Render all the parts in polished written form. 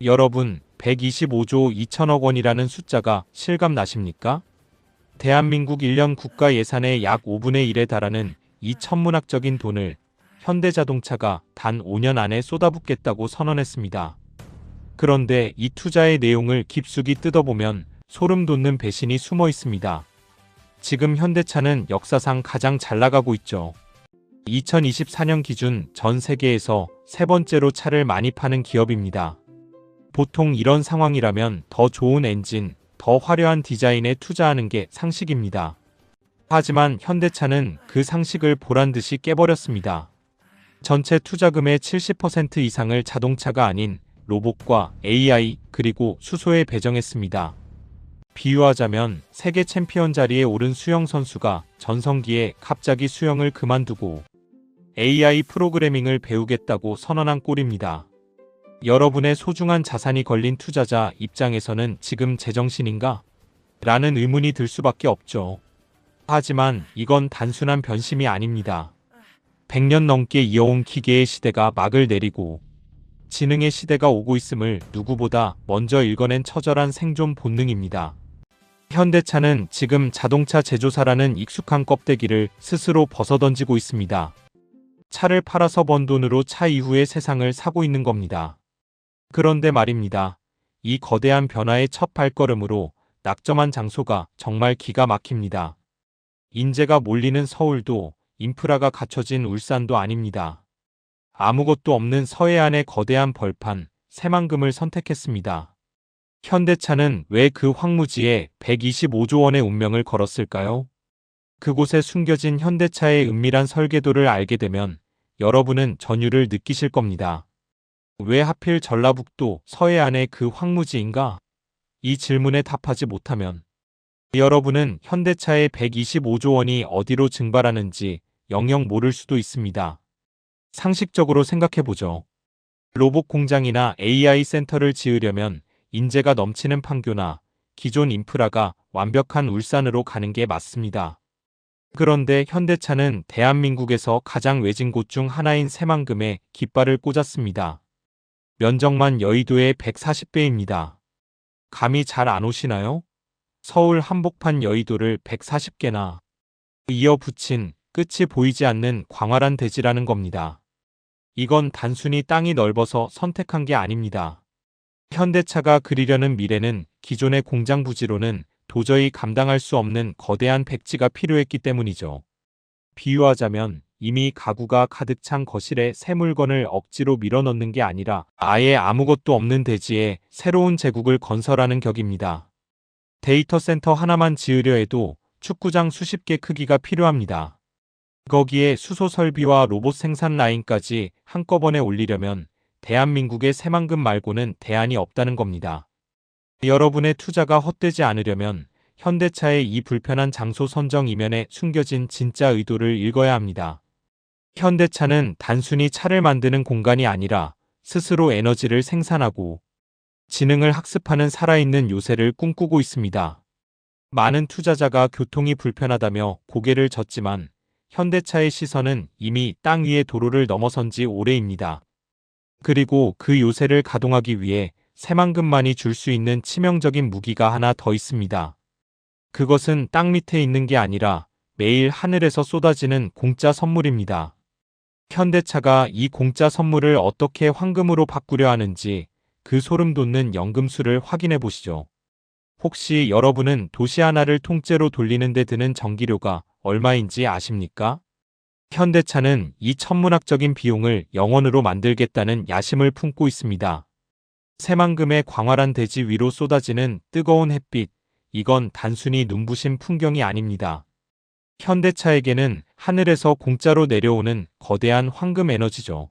여러분, 125조 2천억 원이라는 숫자가 실감 나십니까? 대한민국 1년 국가 예산의 약 5분의 1에 달하는 이 천문학적인 돈을 현대자동차가 단 5년 안에 쏟아붓겠다고 선언했습니다. 그런데 이 투자의 내용을 깊숙이 뜯어보면 소름 돋는 배신이 숨어 있습니다. 지금 현대차는 역사상 가장 잘 나가고 있죠. 2024년 기준 전 세계에서 세 번째로 차를 많이 파는 기업입니다. 보통 이런 상황이라면 더 좋은 엔진, 더 화려한 디자인에 투자하는 게 상식입니다. 하지만 현대차는 그 상식을 보란듯이 깨버렸습니다. 전체 투자금의 70% 이상을 자동차가 아닌 로봇과 AI 그리고 수소에 배정했습니다. 비유하자면 세계 챔피언 자리에 오른 수영 선수가 전성기에 갑자기 수영을 그만두고 AI 프로그래밍을 배우겠다고 선언한 꼴입니다. 여러분의 소중한 자산이 걸린 투자자 입장에서는 지금 제정신인가? 라는 의문이 들 수밖에 없죠. 하지만 이건 단순한 변심이 아닙니다. 100년 넘게 이어온 기계의 시대가 막을 내리고 지능의 시대가 오고 있음을 누구보다 먼저 읽어낸 처절한 생존 본능입니다. 현대차는 지금 자동차 제조사라는 익숙한 껍데기를 스스로 벗어던지고 있습니다. 차를 팔아서 번 돈으로 차 이후의 세상을 사고 있는 겁니다. 그런데 말입니다. 이 거대한 변화의 첫 발걸음으로 낙점한 장소가 정말 기가 막힙니다. 인재가 몰리는 서울도 인프라가 갖춰진 울산도 아닙니다. 아무것도 없는 서해안의 거대한 벌판, 새만금을 선택했습니다. 현대차는 왜 그 황무지에 125조 원의 운명을 걸었을까요? 그곳에 숨겨진 현대차의 은밀한 설계도를 알게 되면 여러분은 전율을 느끼실 겁니다. 왜 하필 전라북도 서해안의 그 황무지인가? 이 질문에 답하지 못하면 여러분은 현대차의 125조 원이 어디로 증발하는지 영영 모를 수도 있습니다. 상식적으로 생각해보죠. 로봇 공장이나 AI 센터를 지으려면 인재가 넘치는 판교나 기존 인프라가 완벽한 울산으로 가는 게 맞습니다. 그런데 현대차는 대한민국에서 가장 외진 곳 중 하나인 새만금에 깃발을 꽂았습니다. 면적만 여의도의 140배입니다. 감이 잘 안 오시나요? 서울 한복판 여의도를 140개나 이어 붙인 끝이 보이지 않는 광활한 대지라는 겁니다. 이건 단순히 땅이 넓어서 선택한 게 아닙니다. 현대차가 그리려는 미래는 기존의 공장 부지로는 도저히 감당할 수 없는 거대한 백지가 필요했기 때문이죠. 비유하자면 이미 가구가 가득 찬 거실에 새 물건을 억지로 밀어넣는 게 아니라 아예 아무것도 없는 대지에 새로운 제국을 건설하는 격입니다. 데이터 센터 하나만 지으려 해도 축구장 수십 개 크기가 필요합니다. 거기에 수소 설비와 로봇 생산 라인까지 한꺼번에 올리려면 대한민국의 새만금 말고는 대안이 없다는 겁니다. 여러분의 투자가 헛되지 않으려면 현대차의 이 불편한 장소 선정 이면에 숨겨진 진짜 의도를 읽어야 합니다. 현대차는 단순히 차를 만드는 공간이 아니라 스스로 에너지를 생산하고 지능을 학습하는 살아있는 요새를 꿈꾸고 있습니다. 많은 투자자가 교통이 불편하다며 고개를 젓지만 현대차의 시선은 이미 땅 위의 도로를 넘어선 지 오래입니다. 그리고 그 요새를 가동하기 위해 새만금만이 줄 수 있는 치명적인 무기가 하나 더 있습니다. 그것은 땅 밑에 있는 게 아니라 매일 하늘에서 쏟아지는 공짜 선물입니다. 현대차가 이 공짜 선물을 어떻게 황금으로 바꾸려 하는지 그 소름 돋는 연금술을 확인해 보시죠. 혹시 여러분은 도시 하나를 통째로 돌리는 데 드는 전기료가 얼마인지 아십니까? 현대차는 이 천문학적인 비용을 영원으로 만들겠다는 야심을 품고 있습니다. 새만금의 광활한 대지 위로 쏟아지는 뜨거운 햇빛, 이건 단순히 눈부신 풍경이 아닙니다. 현대차에게는 하늘에서 공짜로 내려오는 거대한 황금 에너지죠.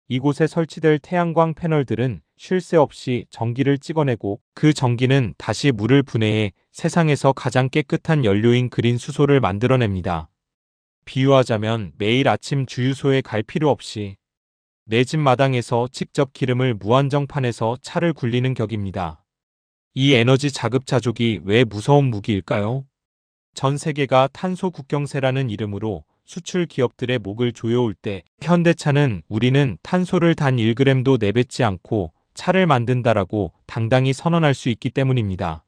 이곳에 설치될 태양광 패널들은 쉴 새 없이 전기를 찍어내고 그 전기는 다시 물을 분해해 세상에서 가장 깨끗한 연료인 그린 수소를 만들어냅니다. 비유하자면 매일 아침 주유소에 갈 필요 없이 내 집 마당에서 직접 기름을 무한정판에서 차를 굴리는 격입니다. 이 에너지 자급자족이 왜 무서운 무기일까요? 전 세계가 탄소 국경세라는 이름으로 수출 기업들의 목을 조여올 때 현대차는 우리는 탄소를 단 1g도 내뱉지 않고 차를 만든다라고 당당히 선언할 수 있기 때문입니다.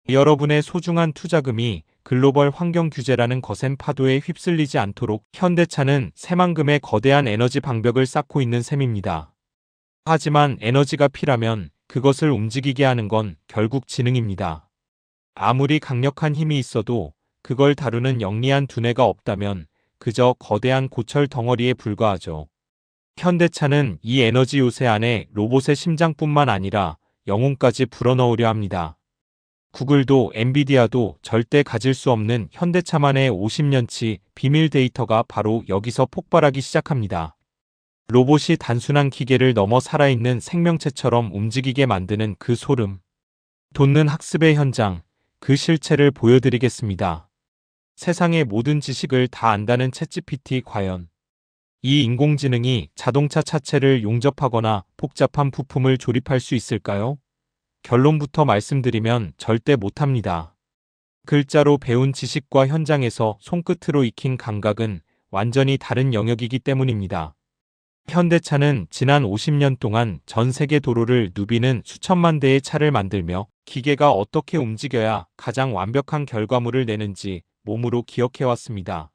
여러분의 소중한 투자금이 글로벌 환경 규제라는 거센 파도에 휩쓸리지 않도록 현대차는 새만금의 거대한 에너지 방벽을 쌓고 있는 셈입니다. 하지만 에너지가 필요하면 그것을 움직이게 하는 건 결국 지능입니다. 아무리 강력한 힘이 있어도 그걸 다루는 영리한 두뇌가 없다면 그저 거대한 고철 덩어리에 불과하죠. 현대차는 이 에너지 요새 안에 로봇의 심장뿐만 아니라 영혼까지 불어넣으려 합니다. 구글도 엔비디아도 절대 가질 수 없는 현대차만의 50년치 비밀 데이터가 바로 여기서 폭발하기 시작합니다. 로봇이 단순한 기계를 넘어 살아있는 생명체처럼 움직이게 만드는 그 소름. 돋는 학습의 현장, 그 실체를 보여드리겠습니다. 세상의 모든 지식을 다 안다는 챗GPT 과연 이 인공지능이 자동차 차체를 용접하거나 복잡한 부품을 조립할 수 있을까요? 결론부터 말씀드리면 절대 못합니다. 글자로 배운 지식과 현장에서 손끝으로 익힌 감각은 완전히 다른 영역이기 때문입니다. 현대차는 지난 50년 동안 전 세계 도로를 누비는 수천만 대의 차를 만들며 기계가 어떻게 움직여야 가장 완벽한 결과물을 내는지 몸으로 기억해왔습니다.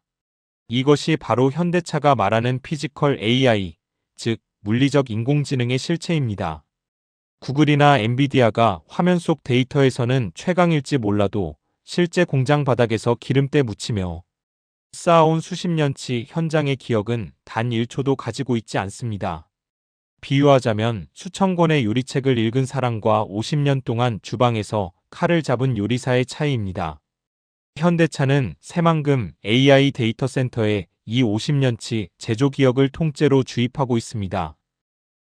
이것이 바로 현대차가 말하는 피지컬 AI, 즉 물리적 인공지능의 실체입니다. 구글이나 엔비디아가 화면 속 데이터에서는 최강일지 몰라도 실제 공장 바닥에서 기름때 묻히며 쌓아온 수십 년치 현장의 기억은 단 1초도 가지고 있지 않습니다. 비유하자면 수천 권의 요리책을 읽은 사람과 50년 동안 주방에서 칼을 잡은 요리사의 차이입니다. 현대차는 새만금 AI 데이터 센터에 이 50년치 제조 기억을 통째로 주입하고 있습니다.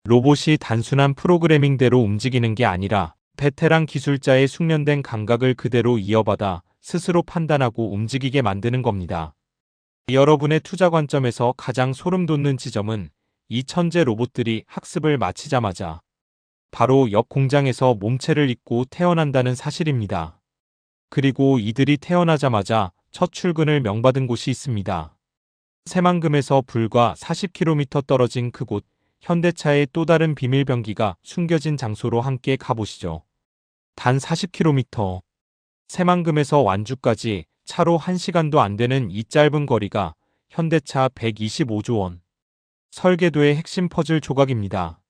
로봇이 단순한 프로그래밍대로 움직이는 게 아니라 베테랑 기술자의 숙련된 감각을 그대로 이어받아 스스로 판단하고 움직이게 만드는 겁니다. 여러분의 투자 관점에서 가장 소름 돋는 지점은 이 천재 로봇들이 학습을 마치자마자 바로 옆 공장에서 몸체를 잇고 태어난다는 사실입니다. 그리고 이들이 태어나자마자 첫 출근을 명받은 곳이 있습니다. 새만금에서 불과 40km 떨어진 그곳, 현대차의 또 다른 비밀 병기가 숨겨진 장소로 함께 가보시죠. 단 40km. 새만금에서 완주까지 차로 1시간도 안 되는 이 짧은 거리가 현대차 125조 원. 설계도의 핵심 퍼즐 조각입니다.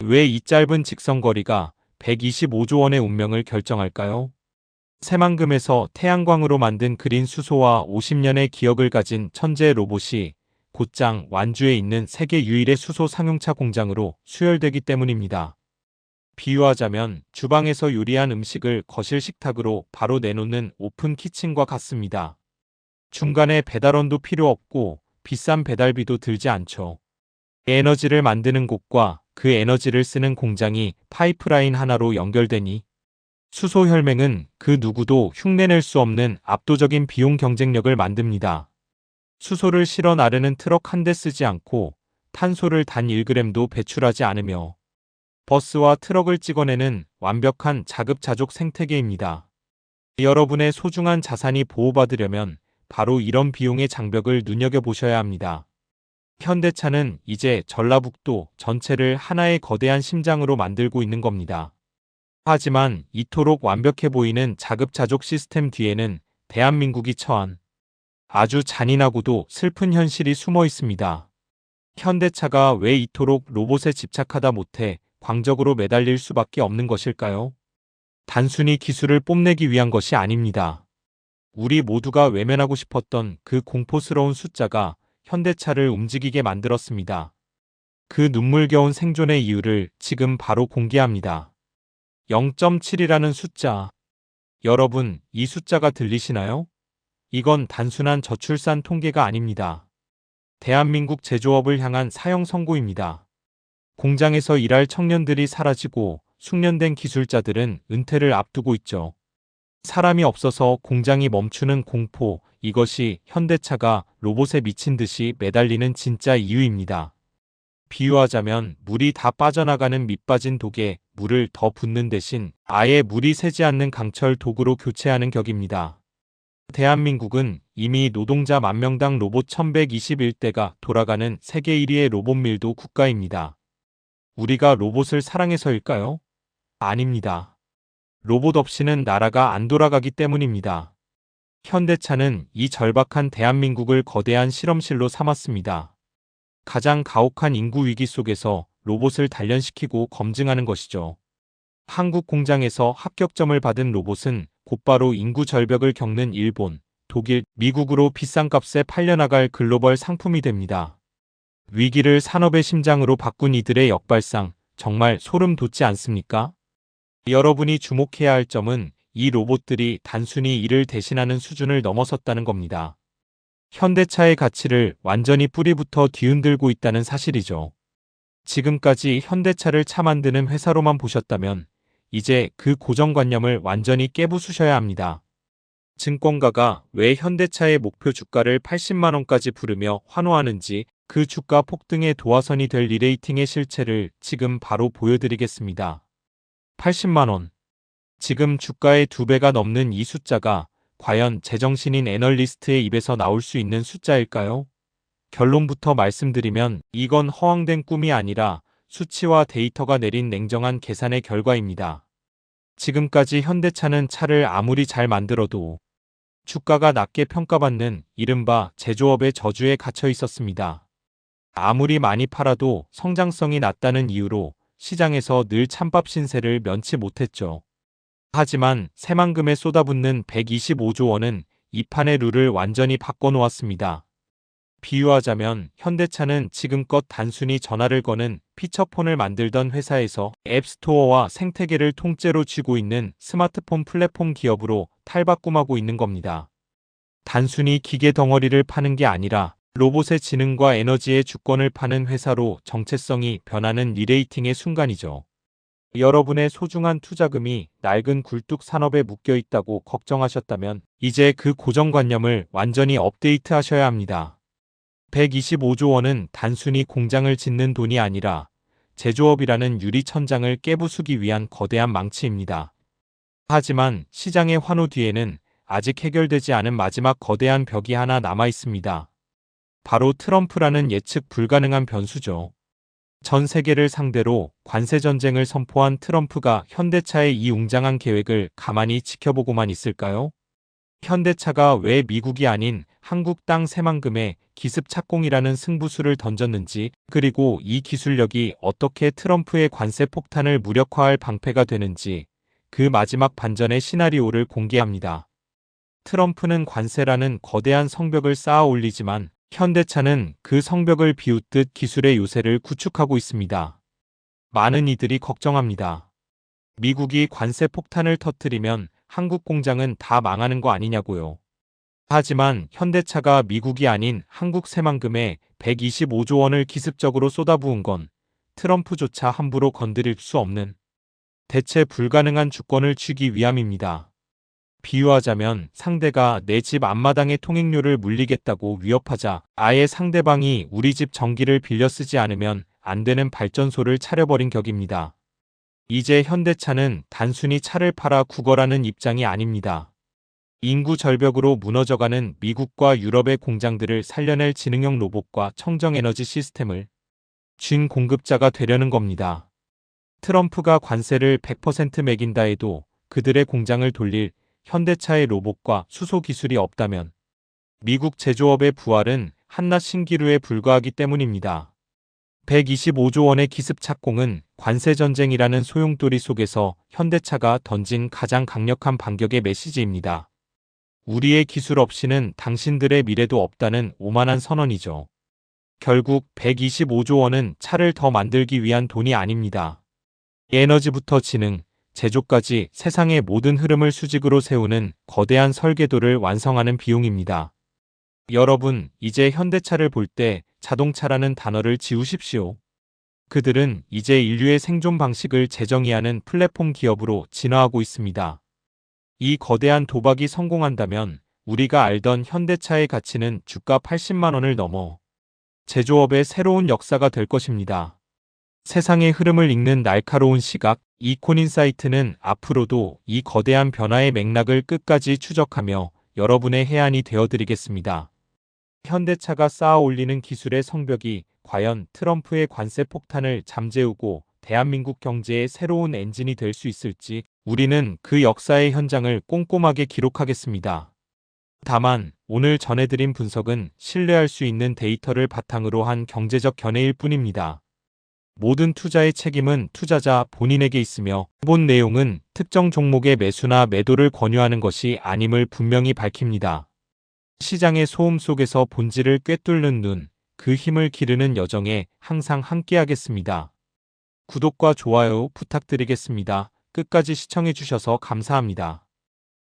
왜 이 짧은 직선 거리가 125조 원의 운명을 결정할까요? 새만금에서 태양광으로 만든 그린 수소와 50년의 기억을 가진 천재 로봇이 곧장 완주에 있는 세계 유일의 수소 상용차 공장으로 수혈되기 때문입니다. 비유하자면 주방에서 요리한 음식을 거실 식탁으로 바로 내놓는 오픈 키친과 같습니다. 중간에 배달원도 필요 없고 비싼 배달비도 들지 않죠. 에너지를 만드는 곳과 그 에너지를 쓰는 공장이 파이프라인 하나로 연결되니 수소 혈맹은 그 누구도 흉내낼 수 없는 압도적인 비용 경쟁력을 만듭니다. 수소를 실어 나르는 트럭 한 대 쓰지 않고 탄소를 단 1g도 배출하지 않으며 버스와 트럭을 찍어내는 완벽한 자급자족 생태계입니다. 여러분의 소중한 자산이 보호받으려면 바로 이런 비용의 장벽을 눈여겨보셔야 합니다. 현대차는 이제 전라북도 전체를 하나의 거대한 심장으로 만들고 있는 겁니다. 하지만 이토록 완벽해 보이는 자급자족 시스템 뒤에는 대한민국이 처한 아주 잔인하고도 슬픈 현실이 숨어 있습니다. 현대차가 왜 이토록 로봇에 집착하다 못해 광적으로 매달릴 수밖에 없는 것일까요? 단순히 기술을 뽐내기 위한 것이 아닙니다. 우리 모두가 외면하고 싶었던 그 공포스러운 숫자가 현대차를 움직이게 만들었습니다. 그 눈물겨운 생존의 이유를 지금 바로 공개합니다. 0.7이라는 숫자. 여러분, 이 숫자가 들리시나요? 이건 단순한 저출산 통계가 아닙니다. 대한민국 제조업을 향한 사형 선고입니다. 공장에서 일할 청년들이 사라지고 숙련된 기술자들은 은퇴를 앞두고 있죠. 사람이 없어서 공장이 멈추는 공포, 이것이 현대차가 로봇에 미친 듯이 매달리는 진짜 이유입니다. 비유하자면 물이 다 빠져나가는 밑빠진 독에 물을 더 붓는 대신 아예 물이 새지 않는 강철 독으로 교체하는 격입니다. 대한민국은 이미 노동자 만명당 로봇 1121대가 돌아가는 세계 1위의 로봇 밀도 국가입니다. 우리가 로봇을 사랑해서일까요? 아닙니다. 로봇 없이는 나라가 안 돌아가기 때문입니다. 현대차는 이 절박한 대한민국을 거대한 실험실로 삼았습니다. 가장 가혹한 인구 위기 속에서 로봇을 단련시키고 검증하는 것이죠. 한국 공장에서 합격점을 받은 로봇은 곧바로 인구 절벽을 겪는 일본, 독일, 미국으로 비싼 값에 팔려나갈 글로벌 상품이 됩니다. 위기를 산업의 심장으로 바꾼 이들의 역발상, 정말 소름 돋지 않습니까? 여러분이 주목해야 할 점은 이 로봇들이 단순히 일을 대신하는 수준을 넘어섰다는 겁니다. 현대차의 가치를 완전히 뿌리부터 뒤흔들고 있다는 사실이죠. 지금까지 현대차를 차 만드는 회사로만 보셨다면 이제 그 고정관념을 완전히 깨부수셔야 합니다. 증권가가 왜 현대차의 목표 주가를 80만 원까지 부르며 환호하는지 그 주가 폭등의 도화선이 될 리레이팅의 실체를 지금 바로 보여드리겠습니다. 80만 원. 지금 주가의 2배가 넘는 이 숫자가 과연 제정신인 애널리스트의 입에서 나올 수 있는 숫자일까요? 결론부터 말씀드리면 이건 허황된 꿈이 아니라 수치와 데이터가 내린 냉정한 계산의 결과입니다. 지금까지 현대차는 차를 아무리 잘 만들어도 주가가 낮게 평가받는 이른바 제조업의 저주에 갇혀 있었습니다. 아무리 많이 팔아도 성장성이 낮다는 이유로 시장에서 늘 찬밥 신세를 면치 못했죠. 하지만 새만금에 쏟아붓는 125조 원은 이 판의 룰을 완전히 바꿔놓았습니다. 비유하자면 현대차는 지금껏 단순히 전화를 거는 피처폰을 만들던 회사에서 앱스토어와 생태계를 통째로 쥐고 있는 스마트폰 플랫폼 기업으로 탈바꿈하고 있는 겁니다. 단순히 기계 덩어리를 파는 게 아니라 로봇의 지능과 에너지의 주권을 파는 회사로 정체성이 변하는 리레이팅의 순간이죠. 여러분의 소중한 투자금이 낡은 굴뚝 산업에 묶여 있다고 걱정하셨다면 이제 그 고정관념을 완전히 업데이트하셔야 합니다. 125조 원은 단순히 공장을 짓는 돈이 아니라 제조업이라는 유리천장을 깨부수기 위한 거대한 망치입니다. 하지만 시장의 환호 뒤에는 아직 해결되지 않은 마지막 거대한 벽이 하나 남아 있습니다. 바로 트럼프라는 예측 불가능한 변수죠. 전 세계를 상대로 관세 전쟁을 선포한 트럼프가 현대차의 이 웅장한 계획을 가만히 지켜보고만 있을까요? 현대차가 왜 미국이 아닌 한국 땅 새만금에 기습 착공이라는 승부수를 던졌는지, 그리고 이 기술력이 어떻게 트럼프의 관세 폭탄을 무력화할 방패가 되는지 그 마지막 반전의 시나리오를 공개합니다. 트럼프는 관세라는 거대한 성벽을 쌓아 올리지만 현대차는 그 성벽을 비웃듯 기술의 요새를 구축하고 있습니다. 많은 이들이 걱정합니다. 미국이 관세 폭탄을 터뜨리면 한국 공장은 다 망하는 거 아니냐고요. 하지만 현대차가 미국이 아닌 한국 새만금에 125조 원을 기습적으로 쏟아부은 건 트럼프조차 함부로 건드릴 수 없는 대체 불가능한 주권을 쥐기 위함입니다. 비유하자면 상대가 내 집 앞마당에 통행료를 물리겠다고 위협하자 아예 상대방이 우리 집 전기를 빌려 쓰지 않으면 안 되는 발전소를 차려버린 격입니다. 이제 현대차는 단순히 차를 팔아 구걸하는 입장이 아닙니다. 인구 절벽으로 무너져가는 미국과 유럽의 공장들을 살려낼 지능형 로봇과 청정에너지 시스템을 쥔 공급자가 되려는 겁니다. 트럼프가 관세를 100% 매긴다 해도 그들의 공장을 돌릴 현대차의 로봇과 수소 기술이 없다면 미국 제조업의 부활은 한낱 신기루에 불과하기 때문입니다. 125조 원의 기습 착공은 관세 전쟁이라는 소용돌이 속에서 현대차가 던진 가장 강력한 반격의 메시지입니다. 우리의 기술 없이는 당신들의 미래도 없다는 오만한 선언이죠. 결국 125조 원은 차를 더 만들기 위한 돈이 아닙니다. 에너지부터 지능, 제조까지 세상의 모든 흐름을 수직으로 세우는 거대한 설계도를 완성하는 비용입니다. 여러분, 이제 현대차를 볼 때 자동차라는 단어를 지우십시오. 그들은 이제 인류의 생존 방식을 재정의하는 플랫폼 기업으로 진화하고 있습니다. 이 거대한 도박이 성공한다면 우리가 알던 현대차의 가치는 주가 80만 원을 넘어 제조업의 새로운 역사가 될 것입니다. 세상의 흐름을 읽는 날카로운 시각, 이콘인사이트는 앞으로도 이 거대한 변화의 맥락을 끝까지 추적하며 여러분의 해안이 되어드리겠습니다. 현대차가 쌓아 올리는 기술의 성벽이 과연 트럼프의 관세 폭탄을 잠재우고 대한민국 경제의 새로운 엔진이 될 수 있을지 우리는 그 역사의 현장을 꼼꼼하게 기록하겠습니다. 다만 오늘 전해드린 분석은 신뢰할 수 있는 데이터를 바탕으로 한 경제적 견해일 뿐입니다. 모든 투자의 책임은 투자자 본인에게 있으며 본 내용은 특정 종목의 매수나 매도를 권유하는 것이 아님을 분명히 밝힙니다. 시장의 소음 속에서 본질을 꿰뚫는 눈, 그 힘을 기르는 여정에 항상 함께하겠습니다. 구독과 좋아요 부탁드리겠습니다. 끝까지 시청해주셔서 감사합니다.